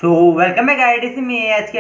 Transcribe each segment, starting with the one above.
Welcome है IDC में आज के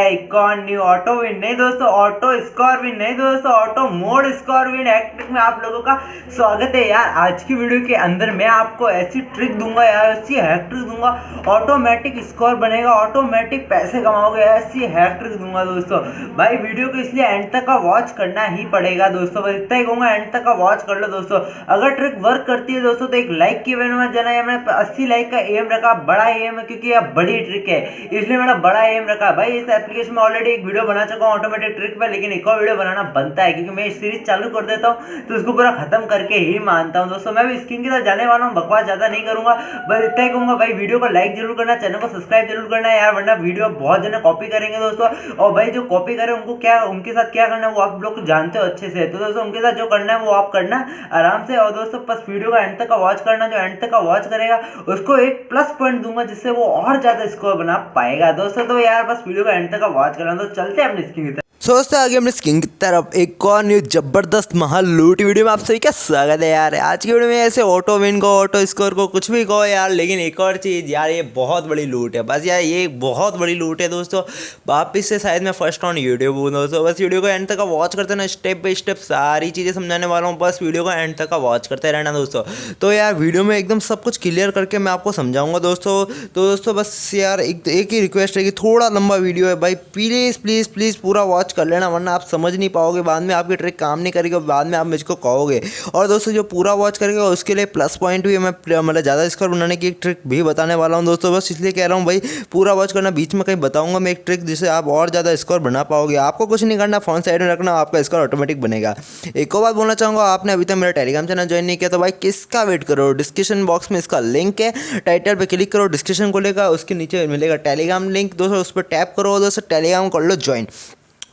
एक और न्यू ऑटो विन नहीं दोस्तों, ऑटो स्कोर विन नहीं दोस्तों, auto mode score win hack में आप लोगों का स्वागत है यार। आज की वीडियो के अंदर मैं आपको ऐसी ट्रिक दूंगा यार, ऐसी हैक ट्रिक दूंगा, ऑटोमेटिक स्कोर बनेगा, ऑटोमेटिक पैसे कमाओगे, ऐसी हैक ट्रिक दूंगा दोस्तों। भाई वीडियो को इसलिए एंड तक का वॉच करना ही पड़ेगा दोस्तों, बस इतना ही कहूँगा, एंड तक का वॉच कर लो दोस्तों। अगर ट्रिक वर्क करती है दोस्तों तो एक लाइक की वजह में जाना है, मैंने 80 लाइक का एम रखा, बड़ा एम है क्योंकि यह बड़ी ट्रिक है इसलिए मैंने बड़ा एम रखा। भाई इस एप्लीकेशन में ऑलरेडी एक वीडियो बना चुका हूँ ऑटोमेटिक ट्रिक पे, लेकिन एक और वीडियो बनाना बनता है क्योंकि मैं इस सीरीज चालू कर देता हूँ तो उसको पूरा खत्म करके ही मानता हूँ दोस्तों। मैं भी स्क्रीन की तरफ जाने वाला हूँ, बकवास ज्यादा नहीं करूंगा, बस इतना ही कहूंगा। भाई वीडियो को लाइक जरूर करना, चैनल को सब्सक्राइब जरूर करना है यार, वरना वीडियो बहुत जने कॉपी करेंगे दोस्तों। और भाई जो कॉपी करे उनको क्या, उनके साथ क्या करना है वो आप लोग जानते हो अच्छे से, तो दोस्तों उनके साथ जो करना है वो आप करना आराम से। और दोस्तों बस वीडियो का एंड तक का वॉच करना, जो एंड तक का वॉच करेगा उसको एक प्लस पॉइंट दूंगा जिससे वो और ज्यादा स्कोर बना पाएगा दोस्तों। तो यार बस वीडियो का एंड तक का वॉच करना, तो चलते हैं अपनी स्क्रीन की तरफ। सोचते आगे अपने स्क्रीन की तरफ एक और न्यू जबरदस्त महाल लूट वीडियो में आप सभी का स्वागत है यार। आज की वीडियो में ऐसे ऑटो विन को, ऑटो स्कोर को, कुछ भी कहो यार, लेकिन एक और चीज़ यार, ये बहुत बड़ी लूट है। बस यार ये बहुत बड़ी लूट है दोस्तों। वापिस से शायद मैं फर्स्ट ऑन यूट्यूब हूँ दोस्तों। बस वीडियो को एंड तक का वॉच करते ना, स्टेप बाई स्टेप सारी चीज़ें समझाने वाला हूँ, बस वीडियो को एंड तक का वॉच करते रहना दोस्तों। तो यार वीडियो में एकदम सब कुछ क्लियर करके मैं आपको समझाऊंगा दोस्तों। तो दोस्तों बस यार एक ही रिक्वेस्ट है कि थोड़ा लंबा वीडियो है भाई, प्लीज़ प्लीज़ प्लीज़ पूरा वॉच कर लेना, वरना आप समझ नहीं पाओगे, बाद में आपकी ट्रिक काम नहीं करेगी, बाद में आप मुझको कहोगे। और दोस्तों जो पूरा वॉच करेगा उसके लिए प्लस पॉइंट भी, मैं मतलब ज़्यादा स्कोर बनाने की एक ट्रिक भी बताने वाला हूं दोस्तों। बस इसलिए कह रहा हूं भाई पूरा वॉच करना, बीच में कहीं बताऊंगा मैं एक ट्रिक जिससे आप और ज़्यादा स्कोर बना पाओगे। आपको कुछ नहीं करना, फोन साइड में रखना, आपका स्कोर ऑटोमेटिक बनेगा। एक और बात बोलना चाहूँगा, आपने अभी तक मेरा टेलीग्राम चैनल ज्वाइन नहीं किया तो भाई किसका वेट करो, डिस्क्रिप्शन बॉक्स में इसका लिंक है, टाइटल पर क्लिक करो, डिस्क्रिप्शन खोलेगा, उसके नीचे मिलेगा टेलीग्राम लिंक दोस्तों, उस पर टैप करो दोस्तों, टेलीग्राम कर लो ज्वाइन।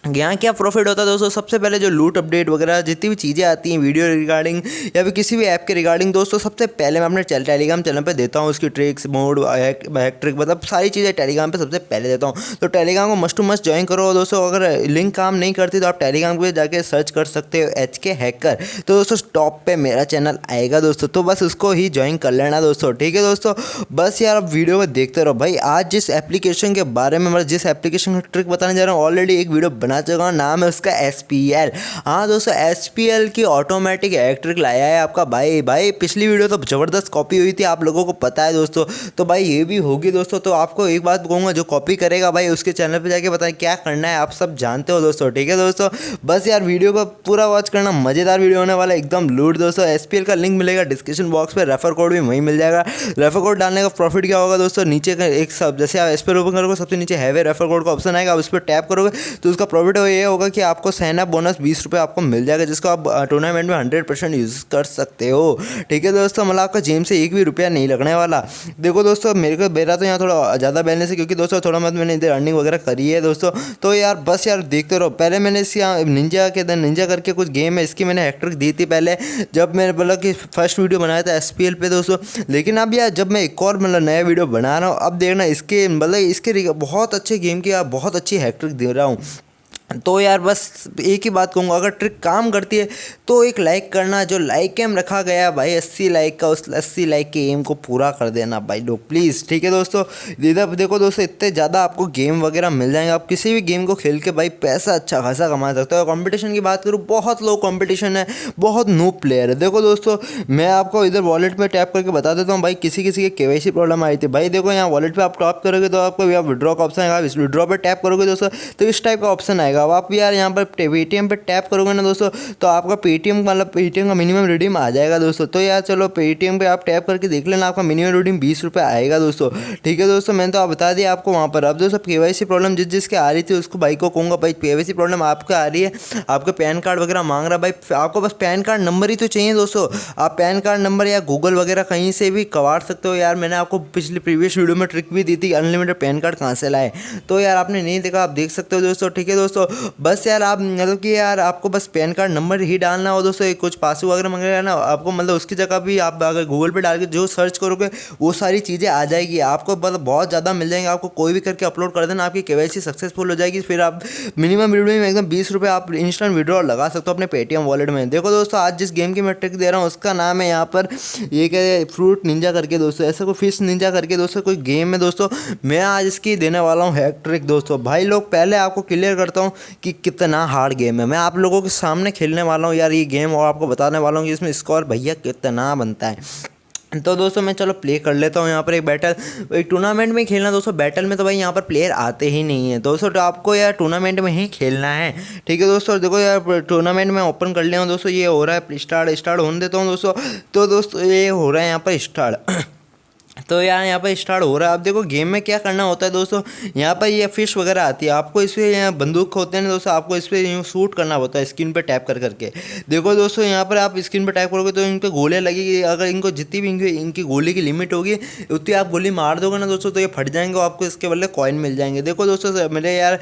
यहाँ क्या प्रॉफिट होता है दोस्तों, सबसे पहले जो लूट अपडेट वगैरह जितनी भी चीज़ें आती हैं वीडियो रिगार्डिंग या फिर किसी भी ऐप के रिगार्डिंग दोस्तों, सबसे पहले मैं अपने टेलीग्राम चैनल पे देता हूँ। उसकी ट्रिक्स, मोड, हैक ट्रिक, मतलब सारी चीज़ें टेलीग्राम पे सबसे पहले देता हूँ। तो टेलीग्राम को मस्ट टू मस्ट ज्वाइन करो दोस्तों। अगर लिंक काम नहीं करती तो आप टेलीग्राम पे जाके सर्च कर सकते हो HK हैकर, तो दोस्तों टॉप पे मेरा चैनल आएगा दोस्तों, तो बस उसको ही ज्वाइन कर लेना दोस्तों, ठीक है दोस्तों। बस यार आप वीडियो को देखते रहो भाई। आज जिस एप्लीकेशन के बारे में, मतलब जिस एप्लीकेशन की ट्रिक बताने जा रहा हूँ, ऑलरेडी एक वीडियो बना चुका हूँ, नाम है उसका SPL। हाँ दोस्तों SPL की ऑटोमेटिक हैक ट्रिक लाया है आपका भाई पिछली वीडियो तो ज़बरदस्त कॉपी हुई थी, आप लोगों को पता है दोस्तों, तो भाई ये भी होगी दोस्तों। तो आपको एक बात कहूँगा, जो कॉपी करेगा भाई उसके चैनल पे जाके बताएं क्या करना है, आप सब जानते हो दोस्तों, ठीक है दोस्तों। बस यार वीडियो को पूरा वॉच करना, मज़ेदार वीडियो होने वाला है, एकदम लूट दोस्तों। SPL का लिंक मिलेगा डिस्क्रिप्शन बॉक्स पे, रेफर कोड भी वहीं मिल जाएगा। रेफर कोड डालने का प्रॉफिट क्या होगा दोस्तों, नीचे का एक सब, जैसे आप SPL ओपन करोगे सबसे नीचे हैवे रेफर कोड का ऑप्शन आएगा, आप उस पर टैप करोगे तो उसका प्रॉफिट ये होगा कि आपको साइन अप बोनस 20 रुपये आपको मिल जाएगा, जिसको आप टूर्नामेंट में 100% यूज़ कर सकते हो, ठीक है दोस्तों। मतलब आपका जेब से एक भी रुपया नहीं लगने वाला। देखो दोस्तों मेरा तो यहाँ थोड़ा ज़्यादा बैलेंस है क्योंकि दोस्तों थोड़ा मतलब मैंने इधर अर्निंग वगैरह करी है दोस्तों। तो यार बस यार देखते रहो। पहले मैंने इस यहाँ निंजा करके कुछ गेम है, इसकी मैंने हैक ट्रिक दी थी पहले, जब मैंने बोला कि फर्स्ट वीडियो बनाया था SPL पे दोस्तों। लेकिन अब यार जब मैं एक और मतलब नया वीडियो बना रहा हूँ, अब देखना इसके मतलब इसके बहुत अच्छे गेम की बहुत अच्छी हैक ट्रिक दे रहा हूँ। तो यार बस एक ही बात कहूँगा, अगर ट्रिक काम करती है तो एक लाइक करना, जो लाइक एम रखा गया भाई 80 लाइक का, उस 80 लाइक के एम को पूरा कर देना भाई लोग प्लीज़, ठीक है दोस्तों। इधर देखो दोस्तों इतने ज़्यादा आपको गेम वगैरह मिल जाएंगे, आप किसी भी गेम को खेल के भाई पैसा अच्छा खासा कमा सकते हो। कंपटीशन की बात करूँ, बहुत लो कंपटीशन है, बहुत नूब प्लेयर है। देखो दोस्तों मैं आपको इधर वॉलेट में टैप करके बता देता हूँ भाई, किसी के KYC प्रॉब्लम आई थी भाई। देखो यहाँ वॉलेट पर आप टैप करोगे तो आपको यहाँ विड्रॉ का ऑप्शन आएगा, इस विड्रॉ पर टैप करोगे दोस्तों तो इस टाइप का ऑप्शन आएगा। अब आप यार यहाँ पर पेटीएम पे टैप करोगे ना दोस्तों, तो आपका पेटीएम का मिनिमम रिडीम आ जाएगा दोस्तों। तो यार चलो पेटीएम पे आप टैप करके देख लेना, आपका मिनिमम रिडीम 20 रुपये आएगा दोस्तों, ठीक है दोस्तों। मैंने तो आप बता दिया आपको वहाँ पर। अब दोस्तों KYC प्रॉब्लम जिसके आ रही थी उसको भाई को कहूँगा, भाई KYC प्रॉब्लम आपको आ रही है, आपका पैन कार्ड वगैरह मांग रहा है भाई, आपको बस पैन कार्ड नंबर ही तो चाहिए दोस्तों। आप पैन कार्ड नंबर या गूगल वगैरह कहीं से भी कवाड़ सकते हो यार। मैंने आपको प्रीवियस वीडियो में ट्रिक भी दी थी, अनलिमिटेड पैन कार्ड कहाँ से लाए, तो यार आपने नहीं देखा, आप देख सकते हो दोस्तों, ठीक है दोस्तों। बस यार आप मतलब कि यार आपको बस पैन कार्ड नंबर ही डालना हो दोस्तों, कुछ पासवर्ड वगैरह मंगेगा ना आपको, मतलब उसकी जगह भी आप अगर गूगल पे डाल के जो सर्च करोगे वो सारी चीज़ें आ जाएगी आपको, मतलब बहुत ज़्यादा मिल जाएंगे आपको। कोई भी करके अपलोड कर देना, आपकी केवाईसी सक्सेसफुल हो जाएगी। फिर आप मिनिमम विड्रो में एकदम 20 रुपये आप इंस्टेंट विड्रॉ लगा सकते हो अपने पेटीएम वॉलेट में। देखो दोस्तों आज जिस गेम की मैं ट्रिक दे रहा हूँ उसका नाम है यहाँ पर ये क्या है, फ्रूट निंजा करके दोस्तों, ऐसा कोई फिश निंजा करके दोस्तों कोई गेम है दोस्तों। मैं आज इसकी देने वाला हूँ हैक ट्रिक दोस्तों। भाई लोग पहले आपको क्लियर करता हूँ कि कितना हार्ड गेम है। मैं आप लोगों के सामने खेलने वाला हूँ यार ये गेम, और आपको बताने वाला हूँ कि इसमें स्कोर भैया कितना बनता है। तो दोस्तों मैं चलो प्ले कर लेता हूँ यहाँ पर एक बैटल, एक टूर्नामेंट में खेलना दोस्तों। बैटल में तो भाई यहाँ पर प्लेयर आते ही नहीं है दोस्तों, तो आपको यार टूर्नामेंट में ही खेलना है, ठीक है दोस्तों। देखो यार टूर्नामेंट में ओपन कर लिया हूँ दोस्तों, ये हो रहा है स्टार्ट होने देता हूँ दोस्तों। तो दोस्तों ये हो रहा है यहाँ पर स्टार्ट तो यार यहाँ पर स्टार्ट हो रहा है। अब देखो गेम में क्या करना होता है दोस्तों, यहाँ पर ये फिश वगैरह आती है, आपको इस पर यहाँ बंदूक होते हैं ना दोस्तों, आपको इस पर यूँ शूट करना होता है स्क्रीन पे टैप कर करके। देखो दोस्तों यहाँ पर आप स्क्रीन पे टैप करोगे तो इन पर गोलियाँ लगेगी, अगर इनको जितनी भी इनकी गोली की लिमिट होगी उतनी आप गोली मार दोगे ना दोस्तों तो ये फट जाएंगे, आपको इसके बदले कॉइन मिल जाएंगे। देखो दोस्तों मेरे यार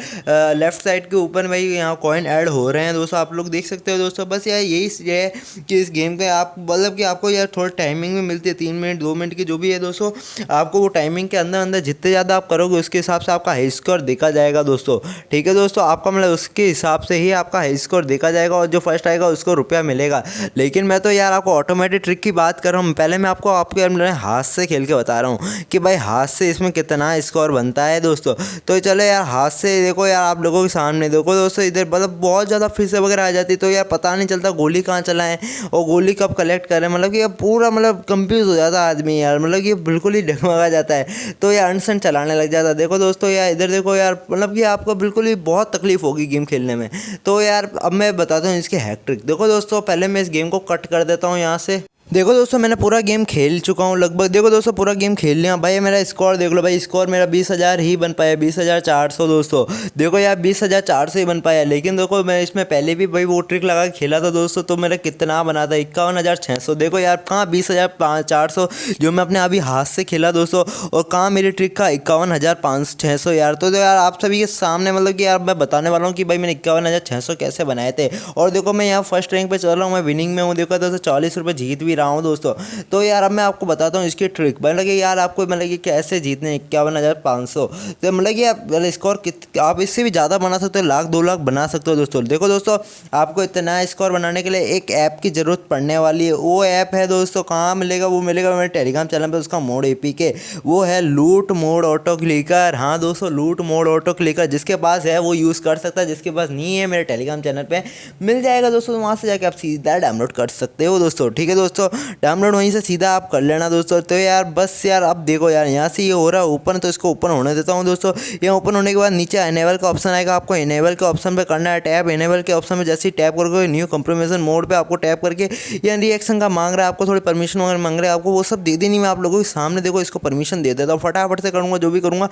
लेफ्ट साइड के ऊपर भाई यहाँ कॉइन ऐड हो रहे हैं दोस्तों, आप लोग देख सकते हो दोस्तों। बस यार यही है कि इस गेम का आप मतलब कि आपको यार थोड़ा टाइमिंग में मिलती है, 3 मिनट 2 मिनट की जो भी है दोस्तों, आपको वो टाइमिंग के अंदर अंदर जितने ज़्यादा आप करोगे उसके हिसाब से आपका हाई स्कोर देखा जाएगा दोस्तों, ठीक है दोस्तों। आपका मतलब उसके हिसाब से ही आपका हाई स्कोर देखा जाएगा और जो फर्स्ट आएगा उसको रुपया मिलेगा। लेकिन मैं तो यार आपको ऑटोमेटिक ट्रिक की बात कर रहा हूँ, पहले मैं आपको आपके हाथ से खेल के बता रहा हूँ कि भाई हाथ से इसमें कितना स्कोर बनता है दोस्तों। तो चलो यार हाथ से देखो यार आप लोगों के सामने देखो दोस्तों, इधर मतलब बहुत ज़्यादा फिशें वगैरह आ जाती है, तो यार पता नहीं चलता गोली कहाँ चलाएं और गोली कब कलेक्ट करें, मतलब कि पूरा मतलब कंफ्यूज हो जाता है आदमी यार, मतलब कि बिल्कुल ही डगमगा जाता है, तो यार अनसन चलाने लग जाता है। देखो दोस्तों यार इधर देखो यार, मतलब कि आपको बिल्कुल ही बहुत तकलीफ होगी गेम खेलने में। तो यार अब मैं बताता हूँ इसकी हैक ट्रिक। देखो दोस्तों पहले मैं इस गेम को कट कर देता हूँ यहाँ से। देखो दोस्तों मैंने पूरा गेम खेल चुका हूँ लगभग, देखो दोस्तों पूरा गेम खेल लिया भाई। मेरा स्कोर देख लो भाई, स्कोर मेरा 20,000 ही बन पाया, 20,400 दोस्तों। देखो यार 20,400 ही बन पाया, लेकिन देखो मैं इसमें पहले भी भाई वो ट्रिक लगा के खेला था दोस्तों, तो मेरा कितना बना था 51,600। देखो यार कहाँ 20,400 जो मैं अपने अभी हाथ से खेला दोस्तों, और कहाँ मेरी ट्रिक का 51,600 यार। तो यार आप सभी के सामने मतलब कि यार मैं बताने वाला हूँ कि भाई मैंने 51,600 कैसे बनाए थे। और देखो मैं यहाँ फर्स्ट रैंक पे चल रहा हूँ, मैं विनिंग में हूँ। देखो दोस्तों 40 रुपये जीत भी रहा हूँ दोस्तों। तो यार अब मैं आपको बताता हूँ इसकी ट्रिक, मतलब कि यार आपको मतलब कि कैसे जीतने 51,500। तो मतलब कि आप स्कोर आप इससे भी ज़्यादा बना सकते हो, 1,00,000 2,00,000 बना सकते हो दोस्तों। देखो दोस्तों आपको इतना स्कोर बनाने के लिए एक ऐप की ज़रूरत पड़ने वाली है। वो ऐप है दोस्तों, कहाँ मिलेगा, वो मिलेगा मेरे टेलीग्राम चैनल पर, उसका मोड APK वो है लूट मोड ऑटो क्लिकर। हाँ दोस्तों लूट मोड ऑटो क्लिकर, जिसके पास है वो यूज़ कर सकता है, जिसके पास नहीं है मेरे टेलीग्राम चैनल पे मिल जाएगा दोस्तों, वहाँ से जाके आप सीधा डाउनलोड कर सकते हो दोस्तों, ठीक है दोस्तों। डाउनलोड वहीं से सीधा आप कर लेना दोस्तों। तो यार बस यार अब देखो यार यहाँ से ये हो रहा है ओपन, तो इसको ओपन होने देता हूँ दोस्तों। ये ओपन होने के बाद नीचे इनेबल का ऑप्शन आएगा, आपको इनेबल के ऑप्शन पे करना है टैप। इनेबल के ऑप्शन में जैसे ही टैप करोगे न्यू कंप्रोमेशन मोड पे आपको टैप करके या रिएक्शन का मांग रहा है, आपको थोड़ी परमिशन वगैरह मांग रहा है, आपको वो सब दे देनी। मैं आप लोगों के सामने देखो इसको परमिशन दे देता हूँ, फटाफट से करूँगा जो भी करूँगा,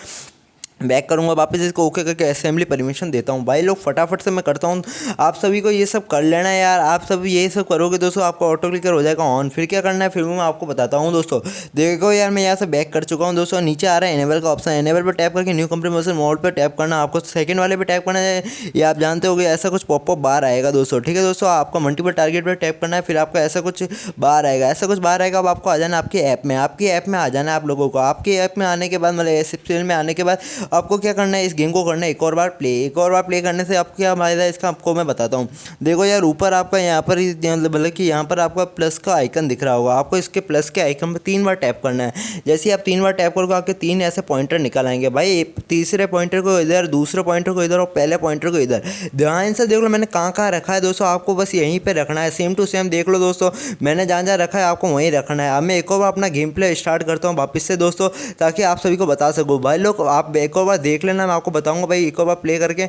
बैक करूँगा वापस इसको ओके करके असेंबली परमिशन देता हूँ। भाई लोग फटाफट से मैं करता हूँ, आप सभी को ये सब कर लेना है यार। आप सब ये सब करोगे दोस्तों आपका ऑटो क्लिकर हो जाएगा ऑन। फिर क्या करना है फिर मैं आपको बताता हूँ दोस्तों। देखो यार मैं यहाँ से बैक कर चुका हूँ दोस्तों, नीचे आ रहा है इनेबल का ऑप्शन, इनेबल पर टैप करके न्यू कंप्रोमेशन मोड पर टैप करना, आपको सेकंड वाले पे टैप करना है। ये आप जानते हो ऐसा कुछ पॉपअप बार आएगा दोस्तों, ठीक है दोस्तों। आपको मल्टीपल टारगेट पर टैप करना है, फिर आपका ऐसा कुछ बार आएगा, ऐसा कुछ बार आएगा। अब आपको आ जाना आपके ऐप में, आपकी ऐप में आ जाना है आप लोगों को। आपके ऐप में आने के बाद मतलब SPL में आने के बाद आपको क्या करना है, इस गेम को करना है एक और बार प्ले। एक और बार प्ले करने से आपको क्या फायदा है इसका आपको मैं बताता हूँ। देखो यार ऊपर आपका यहाँ पर मतलब कि यहाँ पर आपका प्लस का आइकन दिख रहा होगा, आपको इसके प्लस के आइकन पर 3 बार टैप करना है। जैसे ही आप 3 बार टैप करोगे आपके 3 ऐसे पॉइंटर निकल आएंगे भाई, तीसरे पॉइंटर को इधर, दूसरे पॉइंटर को इधर और पहले पॉइंटर को इधर। ध्यान से देख लो मैंने कहाँ कहाँ रखा है दोस्तों, आपको बस यहीं पर रखना है, सेम टू सेम देख लो दोस्तों। मैंने जहाँ जहाँ रखा है आपको वहीं रखना है। अब मैं एक और बार अपना गेम प्ले स्टार्ट करता हूँ वापस से दोस्तों, ताकि आप सभी को बता सकूँ। भाई लोग आप एक और बार देख लेना, मैं आपको बताऊँगा भाई एक और बार प्ले करके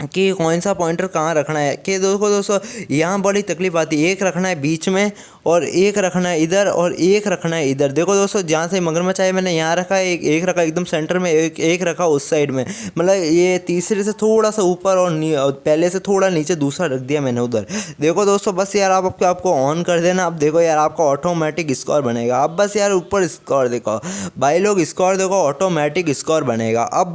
कि कौन सा पॉइंटर कहाँ रखना है। कि दोस्तों यहाँ बड़ी तकलीफ आती है, एक रखना है बीच में और एक रखना है इधर और एक रखना है इधर। देखो दोस्तों जहाँ से मगरमच्छ आए मैंने यहाँ रखा है, एक रखा एकदम सेंटर में, एक रखा उस साइड में, मतलब ये तीसरे से थोड़ा सा ऊपर और पहले से थोड़ा नीचे दूसरा रख दिया मैंने उधर। देखो दोस्तों बस यार आपको ऑन कर देना। अब देखो यार आपका ऑटोमेटिक स्कोर बनेगा। अब बस यार ऊपर स्कोर देखो भाई लोग, स्कोर देखो ऑटोमेटिक स्कोर बनेगा। अब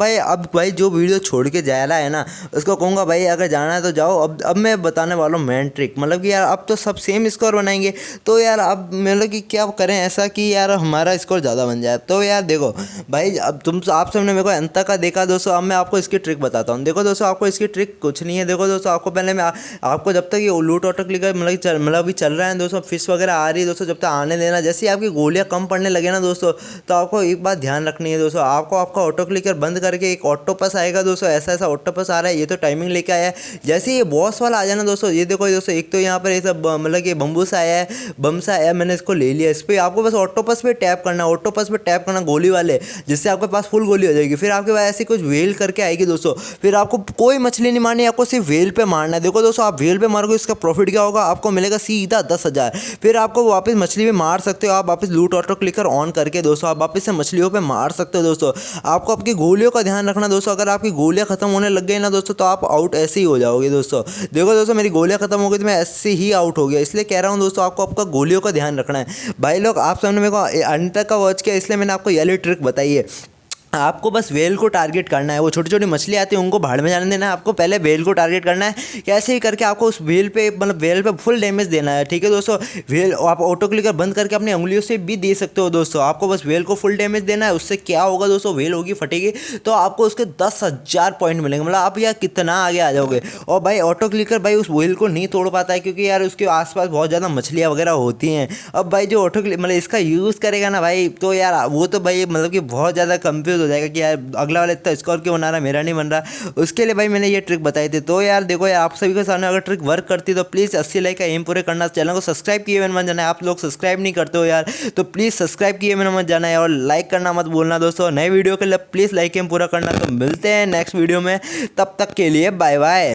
भाई जो वीडियो छोड़ के जा रहा है ना उसको तो कहूँगा भाई अगर जाना है तो जाओ। अब मैं बताने वाला हूँ मेन ट्रिक, मतलब कि यार अब तो सब सेम स्कोर बनाएंगे, तो यार अब मतलब कि क्या करें ऐसा कि यार हमारा स्कोर ज़्यादा बन जाए। तो यार देखो भाई, अब आप सबने मेरे को अंत तक का देखा दोस्तों, अब मैं आपको इसकी ट्रिक बताता हूँ। देखो दोस्तों, आपको इसकी ट्रिक कुछ नहीं है। देखो दोस्तों, आपको पहले मैं आपको जब तक ये लूट ऑटो क्लिकर मतलब अभी चल रहा है दोस्तों, फिश वगैरह आ रही है दोस्तों, जब तक आने देना। जैसे ही आपकी गोलियाँ कम पड़ने लगे ना दोस्तों, तो आपको एक बात ध्यान रखनी है दोस्तों, आपको आपका ऑटो क्लिकर बंद करके एक ऑक्टोपस आएगा दोस्तों, ऐसा ऑक्टोपस आ रहा है, ये तो टाइमिंग लेके आया है। जैसे ही ये बॉस वाला आ जाना दोस्तों, ये देखो दोस्तों, एक तो यहाँ पर ये सब मतलब कि बम्बूस आया है, बम्स आया है, मैंने इसको ले लिया। इस पर आपको बस ऑक्टोपस पे टैप करना, ऑक्टोपस पे टैप करना गोली वाले, जिससे आपके पास फुल गोली हो जाएगी। फिर आपके पास ऐसी कुछ वेल करके आएगी दोस्तों, फिर आपको कोई मछली नहीं मारनी, आपको सिर्फ वेल पे मारना है। देखो दोस्तों, आप वेल पे मारोगे, इसका प्रॉफिट क्या होगा, आपको मिलेगा सीधा 10,000। फिर आपको वापस मछली भी मार सकते हो, आप वापस लूट ऑटो क्लिकर ऑन करके दोस्तों आप वापस से मछलियों पे मार सकते हो दोस्तों। आपको आपकी गोलियों का ध्यान रखना दोस्तों, अगर आपकी गोलियां खत्म होने लग गई ना दोस्तों, तो आप आउट ऐसे ही हो जाओगे दोस्तों। देखो दोस्तों, मेरी गोलियां खत्म हो गई तो मैं ऐसे ही आउट हो गया, इसलिए कह रहा हूँ दोस्तों, आपको आपका गोलियों का ध्यान रखना है। भाई लोग, आप सबने मेरे को अंत तक का वॉच किया, इसलिए मैंने आपको ये ट्रिक बताई है। आपको बस वेल को टारगेट करना है, वो छोटी छोटी मछली आती है उनको भाड़ में जाने देना है, आपको पहले वेल को टारगेट करना है। कैसे ही करके आपको उस वेल पे मतलब वेल पे फुल डैमेज देना है, ठीक है दोस्तों। वेल आप ऑटो क्लिकर बंद करके अपनी उंगलियों से भी दे सकते हो दोस्तों, आपको बस वेल को फुल डैमेज देना है। उससे क्या होगा दोस्तों, वेल होगी फटेगी तो आपको उसके 10,000 पॉइंट मिलेंगे, मतलब आप यार कितना आगे आ जाओगे। और भाई ऑटो क्लिकर भाई उस वेल को नहीं तोड़ पाता है, क्योंकि यार उसके आसपास बहुत ज़्यादा मछलियाँ वगैरह होती हैं। अब भाई जो ऑटो मतलब इसका यूज़ करेगा ना भाई, तो यार वो तो भाई मतलब कि बहुत ज़्यादा कंफ्यूज हो जाएगा कि यार अगला वाला इतना स्कोर क्यों बना रहा है, मेरा नहीं बन रहा। उसके लिए भाई मैंने ये ट्रिक बताई थी। तो यार देखो यार, आप सभी के सामने अगर ट्रिक वर्क करती तो प्लीज़ 80 लाइक का एम पूरे करना। चैनल को सब्सक्राइब किए मैंने मत जाना है, आप लोग सब्सक्राइब नहीं करते हो यार, तो प्लीज़ सब्सक्राइब किए मैंने मत जाना है, और लाइक करना मत भूलना दोस्तों। नए वीडियो के लिए प्लीज़ लाइक एम पूरा करना। तो मिलते हैं नेक्स्ट वीडियो में, तब तक के लिए बाय बाय।